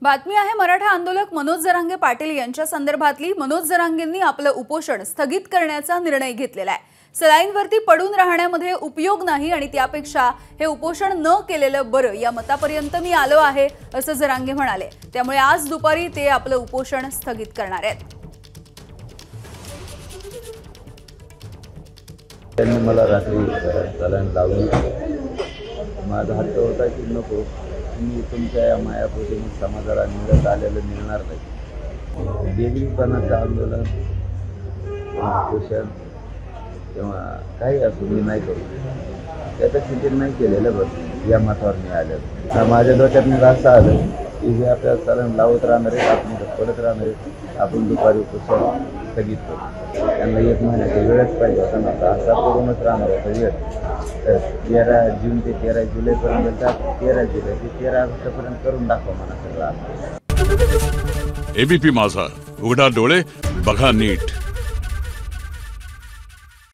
बातमी आहे मराठा आंदोलक मनोज जरांगे पाटील यांच्या संदर्भातली। मनोज जरांगेंनी आपलं उपोषण स्थगित करण्याचा निर्णय घेतलेला आहे। सलाईनवरती पडून राहण्यामध्ये उपयोग नाही आणि त्यापेक्षा हे उपोषण न केलेलं बरं या मतापर्यंत मी आलो आहे असं जरांगे म्हणाले। त्यामुळे आज दुपारी ते आपलं उपोषण स्थगित करणार आहेत। त्यांनी मला रात्री सलाईन लावली। माझा हट्ट होता की नको, तुम्ही तुमच्या या मायापोटी समाजाला मिळत आलेलं मिळणार नाही। बेगरीपणाचं आंदोलन उपोषण किंवा काही असू मी नाही करू, त्याचं चिंतन नाही केलेलं बरं या मतावर मी आलं। माझ्या डोक्यात मी असं आलं की हे आपल्या सलाईन लावत राहणार आहे, आपण पडत राहणार आहे, आपण दुपारी उपोषण स्थगित करू। त्यांना 1 महिन्याचा वेळच पाहिजे होता ना, असा करूनच राहणार होता वेळ। तर 13 जून ते 13 जुलैपर्यंत 13 जुलै ते 13 ऑगस्टपर्यंत करून दाखवा म्हणा सगळं। एबीपी माझा, उघडा डोळे बघा नीट।